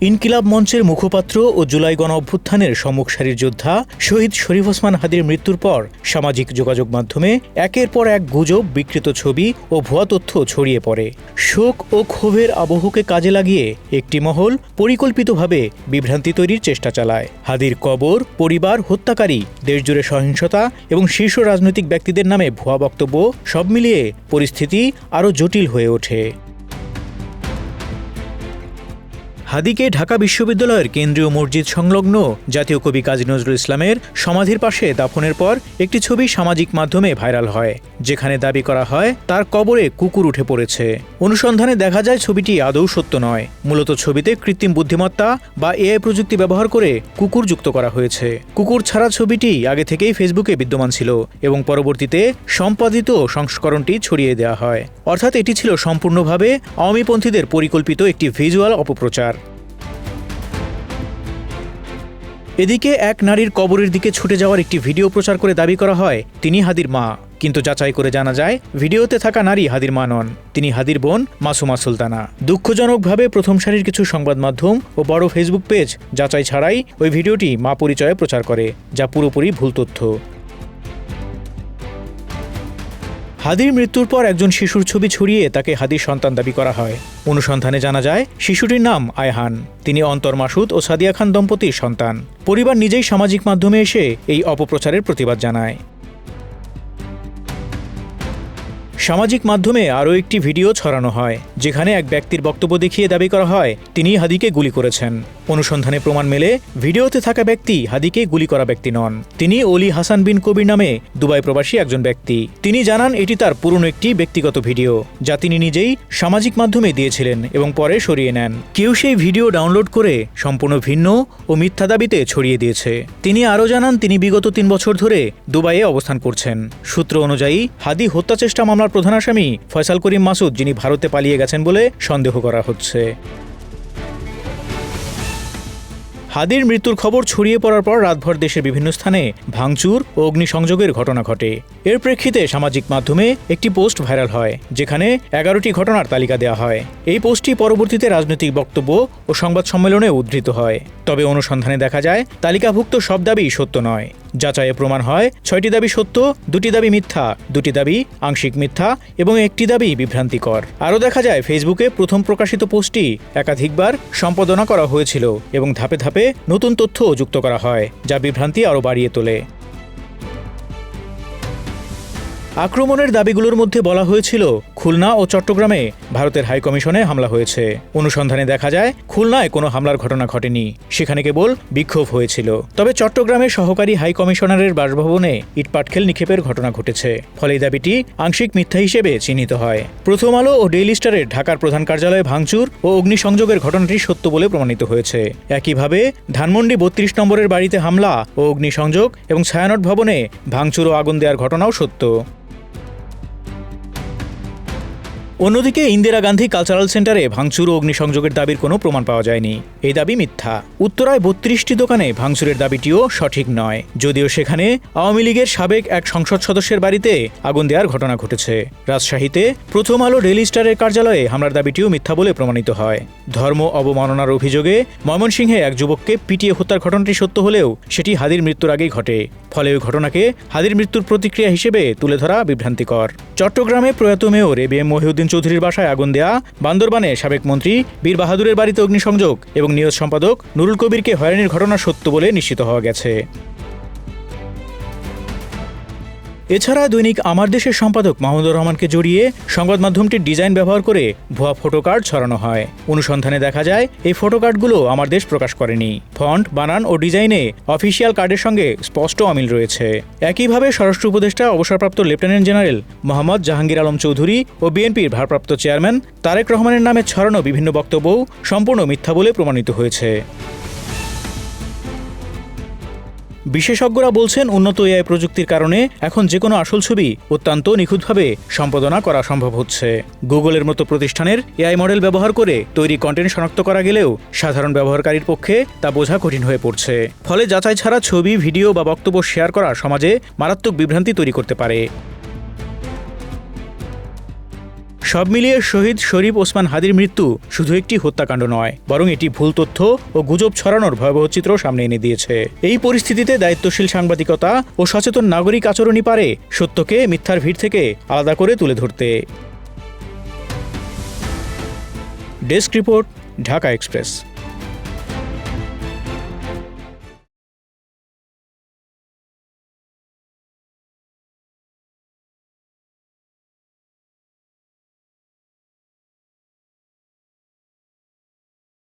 ইনকিলাব মঞ্চের মুখপাত্র ও জুলাই গণ অভ্যুত্থানের সম্মুখ সারির যোদ্ধা শহীদ শরীফ ওসমান হাদীর মৃত্যুর পর সামাজিক যোগাযোগ মাধ্যমে একের পর এক গুজব, বিকৃত ছবি ও ভুয়া তথ্য ছড়িয়ে পড়ে। শোক ও ক্ষোভের আবহকে কাজে লাগিয়ে একটি মহল পরিকল্পিতভাবে বিভ্রান্তি তৈরির চেষ্টা চালায়। হাদীর কবর, পরিবার, হত্যাকারী, দেশজুড়ে সহিংসতা এবং শীর্ষ রাজনৈতিক ব্যক্তিদের নামে ভুয়া বক্তব্য, সব মিলিয়ে পরিস্থিতি আরও জটিল হয়ে ওঠে। হাদীকে ঢাকা বিশ্ববিদ্যালয়ের কেন্দ্রীয় মসজিদ সংলগ্ন জাতীয় কবি কাজী নজরুল ইসলামের সমাধির পাশে দাফনের পর একটি ছবি সামাজিক মাধ্যমে ভাইরাল হয়, যেখানে দাবি করা হয় তার কবরে কুকুর উঠে পড়েছে। অনুসন্ধানে দেখা যায় ছবিটি আদৌ সত্য নয়। মূলত ছবিতে কৃত্রিম বুদ্ধিমত্তা বা এআই প্রযুক্তি ব্যবহার করে কুকুর যুক্ত করা হয়েছে। কুকুর ছাড়া ছবিটি আগে থেকেই ফেসবুকে বিদ্যমান ছিল এবং পরবর্তীতে সম্পাদিত সংস্করণটি ছড়িয়ে দেওয়া হয়। অর্থাৎ এটি ছিল সম্পূর্ণভাবে আওয়ামীপন্থীদের পরিকল্পিত একটি ভিজুয়াল অপপ্রচার। এদিকে এক নারীর কবরের দিকে ছুটে যাওয়ার একটি ভিডিও প্রচার করে দাবি করা হয় তিনি হাদীর মা, কিন্তু যাচাই করে জানা যায় ভিডিওতে থাকা নারী হাদীর মা নন, তিনি হাদীর বোন মাসুমা সুলতানা। দুঃখজনকভাবে প্রথম সারির কিছু সংবাদ মাধ্যম ও বড় ফেসবুক পেজ যাচাই ছাড়াই ওই ভিডিওটি মা পরিচয়ে প্রচার করে, যা পুরোপুরি ভুল তথ্য। হাদীর মৃত্যুর পর একজন শিশুর ছবি ছড়িয়ে তাকে হাদীর সন্তান দাবি করা হয়। অনুসন্ধানে জানা যায় শিশুটির নাম আয়হান। তিনি অন্তর মাসুদ ও সাদিয়া খান দম্পতির সন্তান। পরিবার নিজেই সামাজিক মাধ্যমে এসে এই অপপ্রচারের প্রতিবাদ জানায়। সামাজিক মাধ্যমে আরও একটি ভিডিও ছড়ানো হয়, যেখানে এক ব্যক্তির বক্তব্য দেখিয়ে দাবি করা হয় তিনি হাদীকে গুলি করেছেন। অনুসন্ধানে প্রমাণ মেলে ভিডিওতে থাকা ব্যক্তি হাদীকে গুলি করা ব্যক্তি নন, তিনি অলি হাসান বিন কবির নামে দুবাই প্রবাসী একজন ব্যক্তি। তিনি জানান এটি তার পুরনো একটি ব্যক্তিগত ভিডিও, যা তিনি নিজেই সামাজিক মাধ্যমে দিয়েছিলেন এবং পরে সরিয়ে নেন। কেউ সেই ভিডিও ডাউনলোড করে সম্পূর্ণ ভিন্ন ও মিথ্যা দাবিতে ছড়িয়ে দিয়েছে। তিনি আরও জানান তিনি বিগত 3 বছর ধরে দুবাইয়ে অবস্থান করছেন। সূত্র অনুযায়ী হাদী হত্যা চেষ্টা মামলার প্রধান আসামি ফয়সাল করিম মাসুদ, যিনি ভারতে পালিয়ে গেছেন বলে সন্দেহ করা হচ্ছে। হাদীর মৃত্যুর খবর ছড়িয়ে পড়ার পর রাতভর দেশের বিভিন্ন স্থানে ভাঙচুর ও অগ্নিসংযোগের ঘটনা ঘটে। এর প্রেক্ষিতে সামাজিক মাধ্যমে একটি পোস্ট ভাইরাল হয়, যেখানে 11টি ঘটনার তালিকা দেওয়া হয়। এই পোস্টটি পরবর্তীতে রাজনৈতিক বক্তব্য ও সংবাদ সম্মেলনে উদ্ধৃত হয়। তবে অনুসন্ধানে দেখা যায় তালিকাভুক্ত সব দাবি সত্য নয়। যাচাইয়ে প্রমাণ হয় 6টি দাবি সত্য, 2টি দাবি মিথ্যা, 2টি দাবি আংশিক মিথ্যা এবং 1টি দাবি বিভ্রান্তিকর। আরও দেখা যায় ফেসবুকে প্রথম প্রকাশিত পোস্টটি একাধিকবার সম্পাদনা করা হয়েছিল এবং ধাপে ধাপে নতুন তথ্য যুক্ত করা হয়, যা বিভ্রান্তি আরও বাড়িয়ে তোলে। আক্রমণের দাবিগুলোর মধ্যে বলা হয়েছিল খুলনা ও চট্টগ্রামে ভারতের হাইকমিশনে হামলা হয়েছে। অনুসন্ধানে দেখা যায় খুলনায় কোনো হামলার ঘটনা ঘটেনি, সেখানে কেবল বিক্ষোভ হয়েছিল। তবে চট্টগ্রামে সহকারী হাইকমিশনারের বাসভবনে ইটপাটকেল নিক্ষেপের ঘটনা ঘটেছে, ফলে এই দাবিটি আংশিক মিথ্যা হিসেবে চিহ্নিত হয়। প্রথম আলো ও ডেইলি স্টারের ঢাকার প্রধান কার্যালয়ে ভাঙচুর ও অগ্নিসংযোগের ঘটনাটি সত্য বলে প্রমাণিত হয়েছে। একইভাবে ধানমন্ডি 32 নম্বরের বাড়িতে হামলা ও অগ্নিসংযোগ এবং ছায়ানট ভবনে ভাঙচুর ও আগুন দেওয়ার ঘটনাও সত্য। অন্যদিকে ইন্দিরা গান্ধী কালচারাল সেন্টারে ভাঙচুর ও অগ্নিসংযোগের দাবির কোনো প্রমাণ পাওয়া যায়নি, এই দাবি মিথ্যা। উত্তরায় 32টি দোকানে ভাঙচুরের দাবিটিও সঠিক নয়, যদিও সেখানে আওয়ামী লীগের সাবেক এক সংসদ সদস্যের বাড়িতে আগুন দেওয়ার ঘটনা ঘটেছে। রাজশাহীতে প্রথম আলো ডেইলি স্টারের কার্যালয়ে হামলার দাবিটিও মিথ্যা বলে প্রমাণিত হয়। ধর্ম অবমাননার অভিযোগে ময়মনসিংহে এক যুবককে পিটিয়ে হত্যার ঘটনাটি সত্য হলেও সেটি হাদীর মৃত্যুর আগেই ঘটে, ফলে ওই ঘটনাকে হাদীর মৃত্যুর প্রতিক্রিয়া হিসেবে তুলে ধরা বিভ্রান্তিকর। চট্টগ্রামে প্রয়াত মেয়র এবিএম মহিউদ্দিন চৌধুরীর বাসায় আগুন দেয়া, বান্দরবানে সাবেক মন্ত্রী বীর বাহাদুরের বাড়িতে অগ্নিসংযোগ এবং নিউজ সম্পাদক নুরুল কবিরকে হয়রানির ঘটনা সত্য বলে নিশ্চিত হওয়া গেছে। এছাড়া দৈনিক আমার দেশের সম্পাদক মাহমুদুর রহমানকে জড়িয়ে সংবাদ মাধ্যমটির ডিজাইন ব্যবহার করে ভুয়া ফটোকার্ড ছড়ানো হয়। অনুসন্ধানে দেখা যায় এই ফটোকার্ডগুলো আমার দেশ প্রকাশ করেনি। ফন্ট, বানান ও ডিজাইনে অফিসিয়াল কার্ডের সঙ্গে স্পষ্ট অমিল রয়েছে। একইভাবে স্বরাষ্ট্র উপদেষ্টা অবসরপ্রাপ্ত লেফটেন্যান্ট জেনারেল মোহাম্মদ জাহাঙ্গীর আলম চৌধুরী ও বিএনপির ভারপ্রাপ্ত চেয়ারম্যান তারেক রহমানের নামে ছড়ানো বিভিন্ন বক্তব্যও সম্পূর্ণ মিথ্যা বলে প্রমাণিত হয়েছে। বিশেষজ্ঞরা বলছেন উন্নত এআই প্রযুক্তির কারণে এখন যে কোনো আসল ছবি অত্যন্ত নিখুঁতভাবে সম্পাদনা করা সম্ভব হচ্ছে। গুগলের মতো প্রতিষ্ঠানের এআই মডেল ব্যবহার করে তৈরি কন্টেন্ট শনাক্ত করা গেলেও সাধারণ ব্যবহারকারীর পক্ষে তা বোঝা কঠিন হয়ে পড়ছে। ফলে যাচাই ছাড়া ছবি, ভিডিও বা বক্তব্য শেয়ার করা সমাজে মারাত্মক বিভ্রান্তি তৈরি করতে পারে। সব মিলিয়ে শহীদ শরীফ ওসমান হাদির মৃত্যু শুধু একটি হত্যাকাণ্ড নয়, বরং এটি ভুল তথ্য ও গুজব ছড়ানোর ভয়াবহ চিত্র সামনে এনে দিয়েছে। এই পরিস্থিতিতে দায়িত্বশীল সাংবাদিকতা ও সচেতন নাগরিক আচরণই পারে সত্যকে মিথ্যার ভিড় থেকে আলাদা করে তুলে ধরতে। Desk report, Dhaka express.